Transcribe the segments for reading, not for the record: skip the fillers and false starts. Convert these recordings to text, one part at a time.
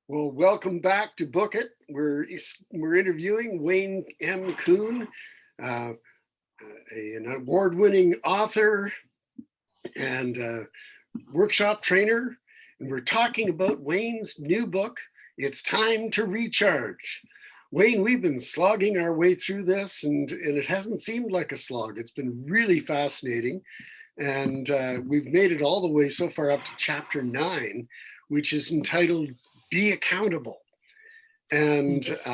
Well, welcome back to Book It. We're interviewing Wayne M. Kuhn, uh, an award-winning author and workshop trainer, and we're talking about Wayne's new book, It's Time to Recharge. Wayne, we've been slogging our way through this, and it hasn't seemed like a slog. It's been really fascinating, and we've made it all the way so far up to chapter 9, which is entitled Be Accountable. And Yes.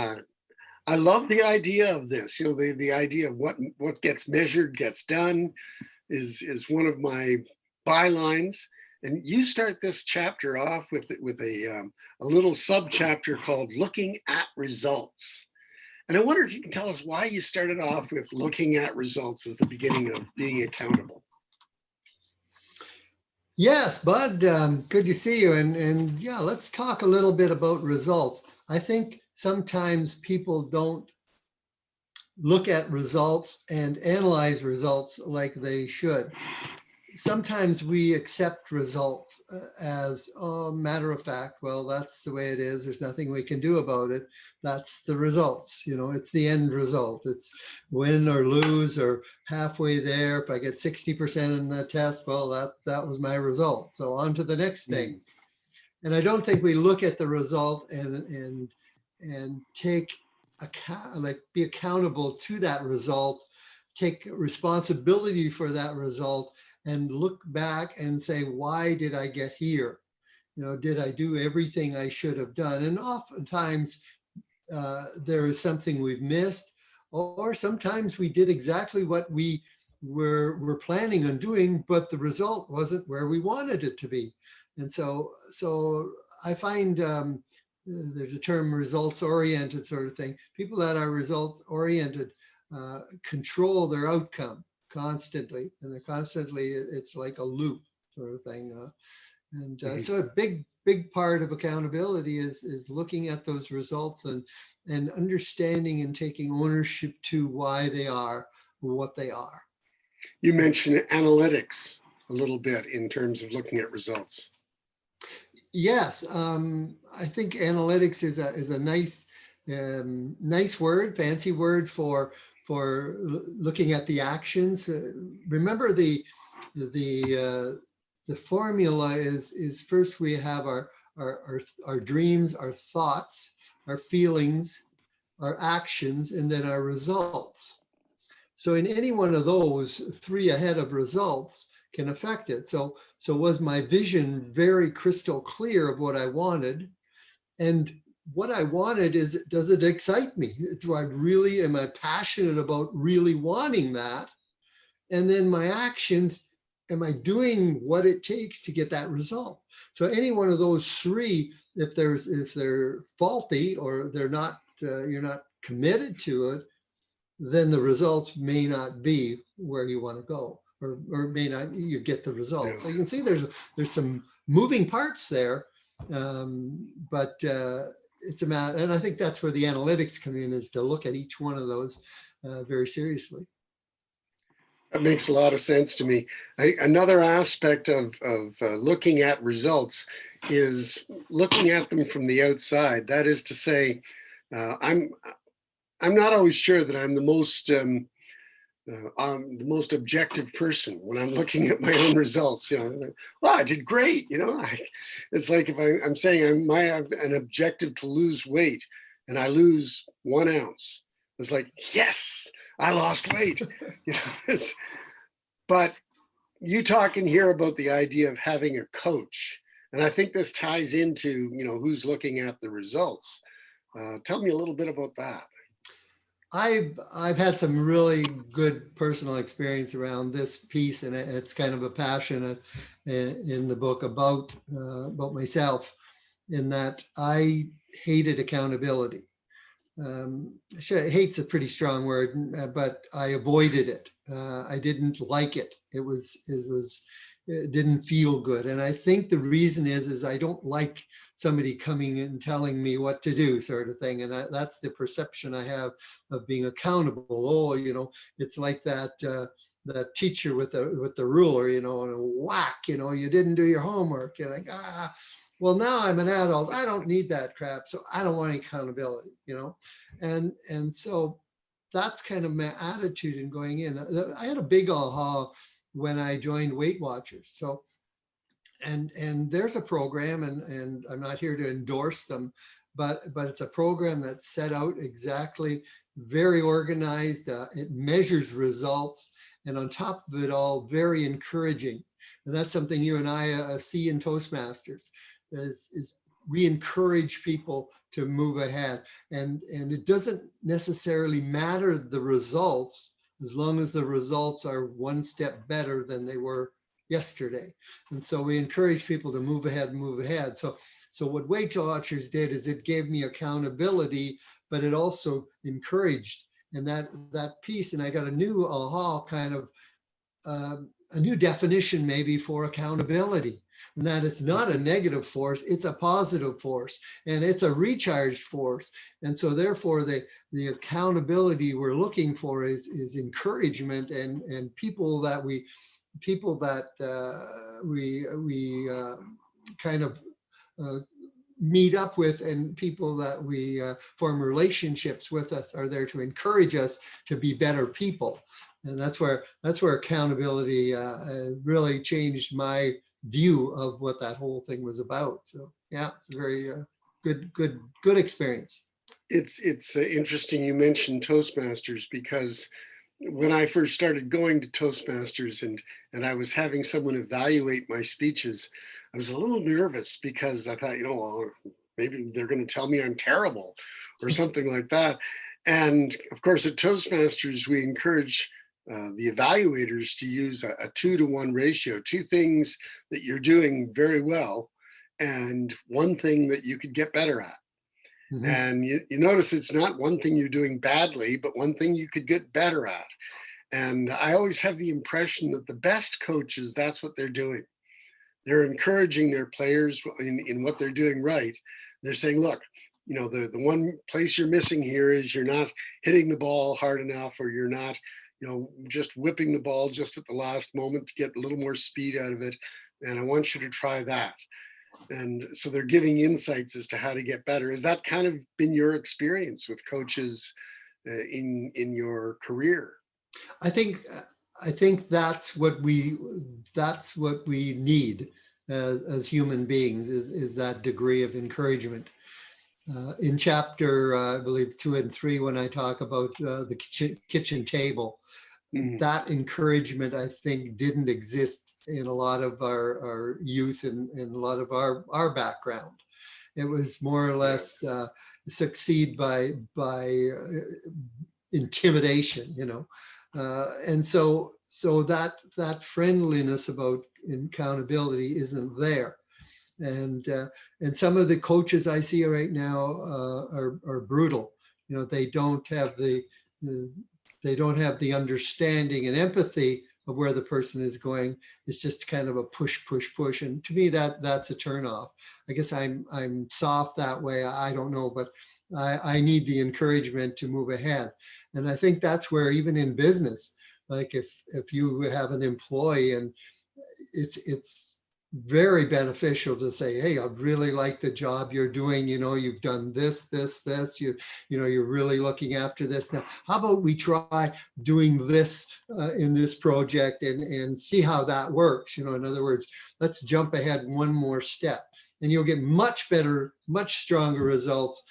I love the idea of this. The idea of what gets measured gets done is one of my bylines. And you start this chapter off with a little sub chapter called "Looking at Results." And I wonder if you can tell us why you started off with looking at results as the beginning of being accountable. Yes, Bud, good to see you. And yeah, let's talk a little bit about results. I think sometimes people don't look at results and analyze results like they should. Sometimes we accept results as a matter of fact. Well, that's the way it is. There's nothing we can do about it. That's the results. It's the end result. It's win or lose or halfway there. If I get 60% in the test, well, that was my result. So on to the next thing. Mm. And I don't think we look at the result and take account, like be accountable to that result, take responsibility for that result, and look back and say, why did I get here? Did I do everything I should have done? And oftentimes there is something we've missed, or sometimes we did exactly what we were planning on doing, but the result wasn't where we wanted it to be. And so I find there's a term results oriented sort of thing. People that are results oriented control their outcome constantly, and they're constantly, it's like a loop sort of thing. So a big part of accountability is looking at those results and understanding and taking ownership to why they are what they are. You mentioned analytics a little bit in terms of looking at results. Yes, I think analytics is a nice word, fancy word for looking at the actions. Remember the formula is first we have our dreams, our thoughts, our feelings, our actions, and then our results. So in any one of those, 3 ahead of results can affect it. So was my vision very crystal clear of what I wanted? And what I wanted is, does it excite me? Am I passionate about really wanting that? And then my actions, am I doing what it takes to get that result? So any one of those 3, if they're faulty or they're not, you're not committed to it, then the results may not be where you want to go, or may not you get the results. Yeah. So you can see there's some moving parts there, but it's a matter, and I think that's where the analytics come in, is to look at each one of those very seriously. That makes a lot of sense to me. Another aspect of looking at results is looking at them from the outside. That is to say, I'm not always sure that I'm the most objective person when I'm looking at my own results. Well, I did great. It's like if I'm saying I have an objective to lose weight and I lose 1 ounce. It's like, yes, I lost weight. But you talking here about the idea of having a coach, and I think this ties into who's looking at the results. Tell me a little bit about that. I've had some really good personal experience around this piece, and it's kind of a passion in the book about myself, in that I hated accountability. Hate's a pretty strong word, but I avoided it. I didn't like it. It didn't feel good. And I think the reason is I don't like somebody coming and telling me what to do, sort of thing. And that's the perception I have of being accountable. Oh, it's like that teacher with the ruler, and whack, you didn't do your homework. You're like, well, now I'm an adult. I don't need that crap. So I don't want any accountability, you know? And so that's kind of my attitude in going in. I had a big aha when I joined Weight Watchers. So, and there's a program, and I'm not here to endorse them, but it's a program that's set out exactly, very organized. It measures results, and on top of it all, very encouraging. And that's something you and I see in Toastmasters, is we encourage people to move ahead. And it doesn't necessarily matter the results, as long as the results are one step better than they were yesterday. And so we encourage people to move ahead and move ahead. So what Weight Watchers did is it gave me accountability, but it also encouraged. And that piece, and I got a new aha, kind of a new definition maybe for accountability, and that it's not a negative force, it's a positive force, and it's a recharged force. And so therefore the accountability we're looking for is encouragement, and people that we kind of meet up with, and people that we form relationships with us are there to encourage us to be better people. And that's where accountability really changed my view of what that whole thing was about. So yeah, it's a very good experience. It's interesting you mentioned Toastmasters, because when I first started going to Toastmasters and I was having someone evaluate my speeches, I was a little nervous because I thought, well, maybe they're going to tell me I'm terrible or something like that. And of course, at Toastmasters, we encourage the evaluators to use a 2-to-1 ratio, 2 things that you're doing very well and 1 thing that you could get better at. Mm-hmm. And you notice it's not 1 thing you're doing badly, but 1 thing you could get better at. And I always have the impression that the best coaches, that's what they're doing. They're encouraging their players in what they're doing right. They're saying, look, the one place you're missing here is you're not hitting the ball hard enough, or you're not, just whipping the ball just at the last moment to get a little more speed out of it. And I want you to try that. And so they're giving insights as to how to get better. Has that kind of been your experience with coaches in your career? I think that's what we need as human beings, is that degree of encouragement. In chapter, I believe 2 and 3, when I talk about the kitchen table, that encouragement, I think, didn't exist in a lot of our youth and a lot of our background. It was more or less succeed by intimidation, and so that friendliness about accountability isn't there. And some of the coaches I see right now are brutal. They don't have the understanding and empathy of where the person is going. It's just kind of a push. And to me, that's a turnoff. I guess I'm soft that way. I don't know, but I need the encouragement to move ahead. And I think that's where, even in business, like if you have an employee, and it's very beneficial to say, hey, I really like the job you're doing. You've done this, you're really looking after this. Now, how about we try doing this in this project and see how that works? In other words, let's jump ahead 1 more step, and you'll get much better, much stronger results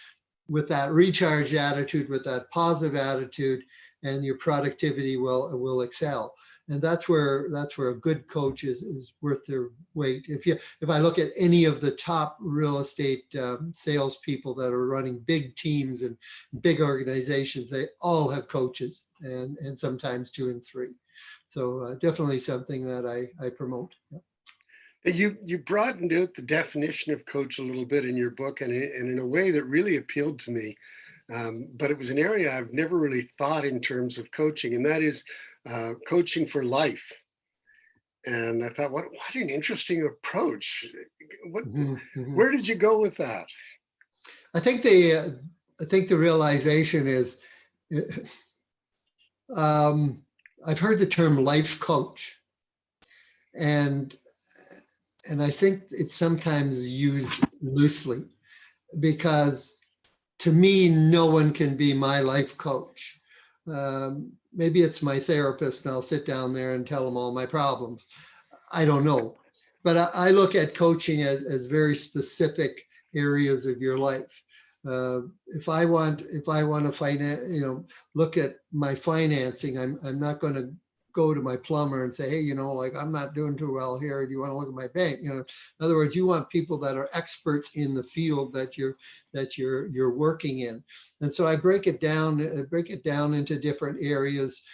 with that recharged attitude, with that positive attitude, and your productivity will excel. And that's where a good coach is worth their weight. If I look at any of the top real estate salespeople that are running big teams and big organizations, they all have coaches, and sometimes 2 and 3. So definitely something that I promote. Yeah. You broadened out the definition of coach a little bit in your book, and in a way that really appealed to me. But it was an area I've never really thought in terms of coaching, and that is coaching for life. And I thought, what an interesting approach. Where did you go with that? I think the realization is, I've heard the term life coach, and and I think it's sometimes used loosely, because to me, no one can be my life coach. Maybe it's my therapist and I'll sit down there and tell them all my problems. I don't know. But I look at coaching as very specific areas of your life. If I want to look at my financing, I'm not going to go to my plumber and say, hey, like, I'm not doing too well here. Do you want to look at my bank? In other words, you want people that are experts in the field that you're working in. And so I break it down into different areas.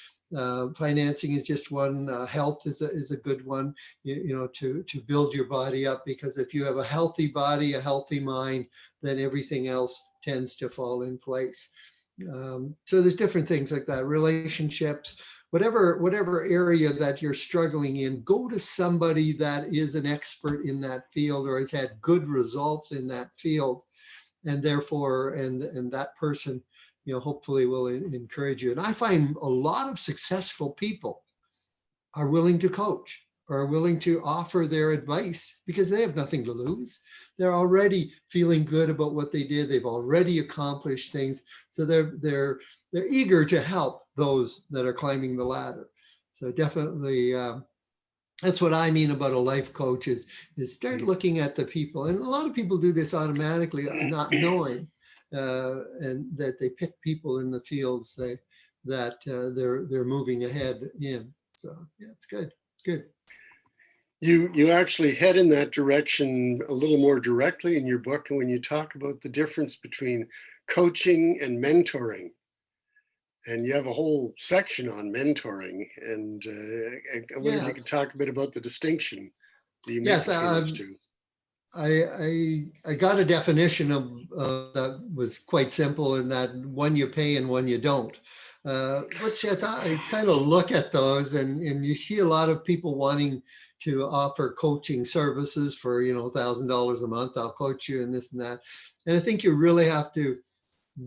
Financing is just one. Health is a good one, to build your body up, because if you have a healthy body, a healthy mind, then everything else tends to fall in place. So there's different things like that. Relationships, whatever area that you're struggling in, go to somebody that is an expert in that field or has had good results in that field, and therefore, and that person, hopefully will encourage you. And I find a lot of successful people are willing to coach, or are willing to offer their advice, because they have nothing to lose. They're already feeling good about what they did. They've already accomplished things. So they're eager to help those that are climbing the ladder. So definitely, that's what I mean about a life coach is start looking at the people. And a lot of people do this automatically, not knowing, and that they pick people in the fields that they're moving ahead in. So yeah, it's good. Good. You actually head in that direction a little more directly in your book, and when you talk about the difference between coaching and mentoring. And you have a whole section on mentoring, and I wonder if you could Yes. talk a bit about the distinction that you make Yes. between those two. I got a definition of that was quite simple, in that one you pay and one you don't. Which I thought I kind of look at those, and you see a lot of people wanting to offer coaching services for $1,000 a month. I'll coach you and this and that. And I think you really have to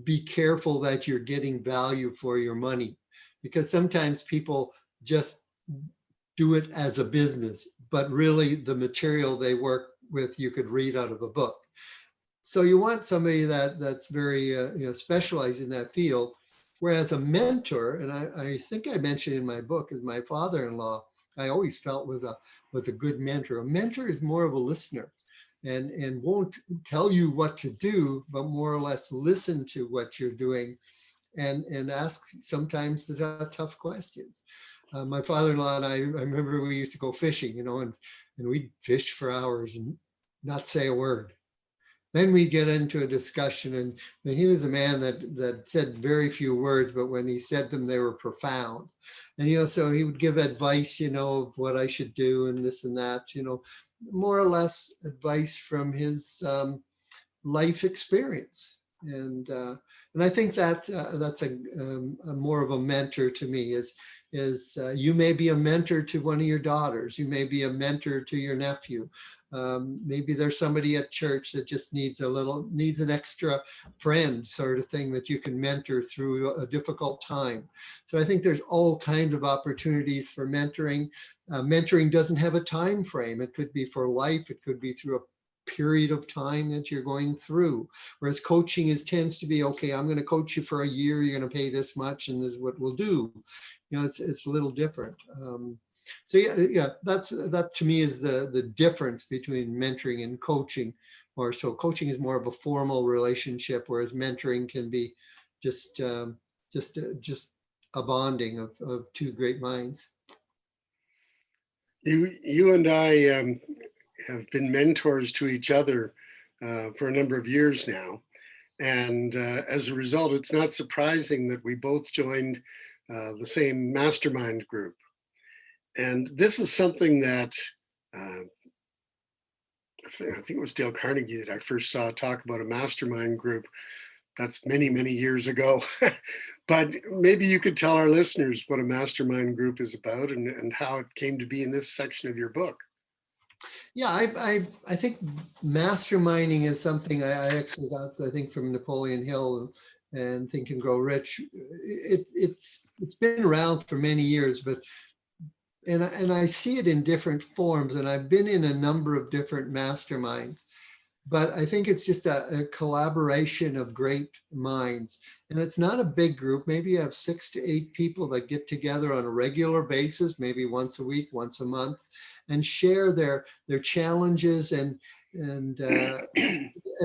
be careful that you're getting value for your money, because sometimes people just do it as a business, but really the material they work with, you could read out of a book. So you want somebody that's very specialized in that field. Whereas a mentor, and I think I mentioned in my book, is my father-in-law, I always felt was a good mentor. A mentor is more of a listener, and won't tell you what to do, but more or less listen to what you're doing, and ask sometimes the tough questions. My father-in-law and I remember we used to go fishing, and we'd fish for hours and not say a word. Then we'd get into a discussion, and he was a man that said very few words, but when he said them, they were profound. And, so he would give advice, of what I should do and this and that, more or less advice from his life experience. And I think that that's a more of a mentor to me. Is you may be a mentor to one of your daughters. You may be a mentor to your nephew. Maybe there's somebody at church that just needs an extra friend, sort of thing, that you can mentor through a difficult time. So I think there's all kinds of opportunities for mentoring. Mentoring doesn't have a time frame. It could be for life. It could be through a period of time that you're going through. Whereas coaching tends to be, okay, I'm going to coach you for a year, you're going to pay this much, and this is what we'll do. It's a little different. So yeah, that to me is the difference between mentoring and coaching. Or so coaching is more of a formal relationship, whereas mentoring can be just a bonding of two great minds. You and I have been mentors to each other for a number of years now. And as a result, it's not surprising that we both joined the same mastermind group. And this is something that I think it was Dale Carnegie that I first saw talk about a mastermind group. That's many, many years ago. But maybe you could tell our listeners what a mastermind group is about, and how it came to be in this section of your book. Yeah, I think masterminding is something I actually got, I think, from Napoleon Hill and Think and Grow Rich. It's been around for many years, but and I see it in different forms, and I've been in a number of different masterminds, but I think it's just a collaboration of great minds. And it's not a big group. Maybe you have 6 to 8 people that get together on a regular basis, maybe once a week, once a month, and share their challenges and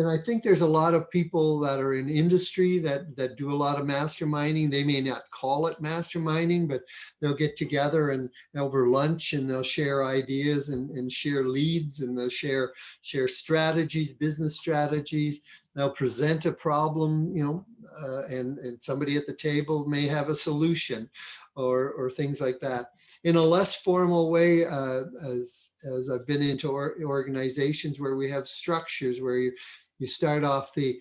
I think there's a lot of people that are in industry that do a lot of masterminding. They may not call it masterminding, but they'll get together and over lunch and they'll share ideas and share leads, and they'll share strategies, business strategies. They'll present a problem, and somebody at the table may have a solution or things like that. In a less formal way, as I've been into organizations where we have structures where you start off the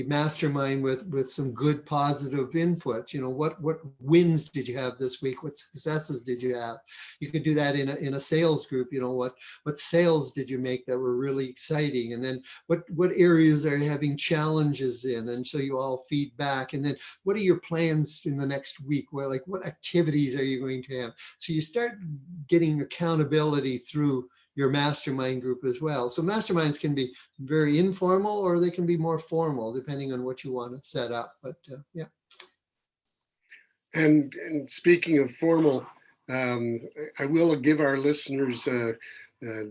mastermind with some good positive input. What wins did you have this week? What successes did you have? You could do that in a sales group. What sales did you make that were really exciting? And then what areas are you having challenges in? And so you all feed back. And then what are your plans in the next week? Well, like what activities are you going to have? So you start getting accountability through your mastermind group as well. So masterminds can be very informal or they can be more formal depending on what you want to set up. But yeah. And speaking of formal, I will give our listeners the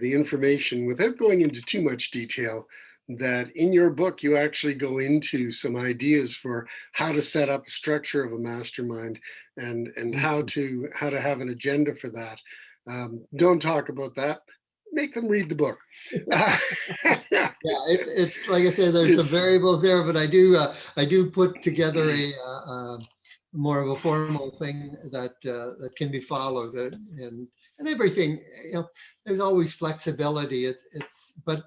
information without going into too much detail that in your book, you actually go into some ideas for how to set up a structure of a mastermind and how to have an agenda for that. Don't talk about that. Make them read the book. Yeah, it's like I said, there's some variables there, but I do put together a more of a formal thing that can be followed, and everything. There's always flexibility. But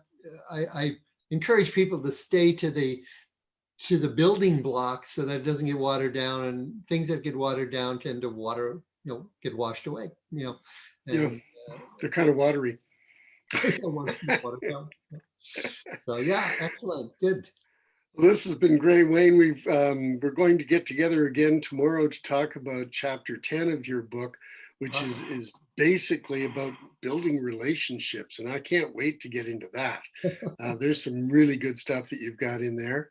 I encourage people to stay to the building blocks so that it doesn't get watered down, and things that get watered down tend to get washed away. And, they're kind of watery. So yeah, excellent, good. Well, this has been great, Wayne. We're going to get together again tomorrow to talk about chapter 10 of your book, which is basically about building relationships, and I can't wait to get into that. There's some really good stuff that you've got in there.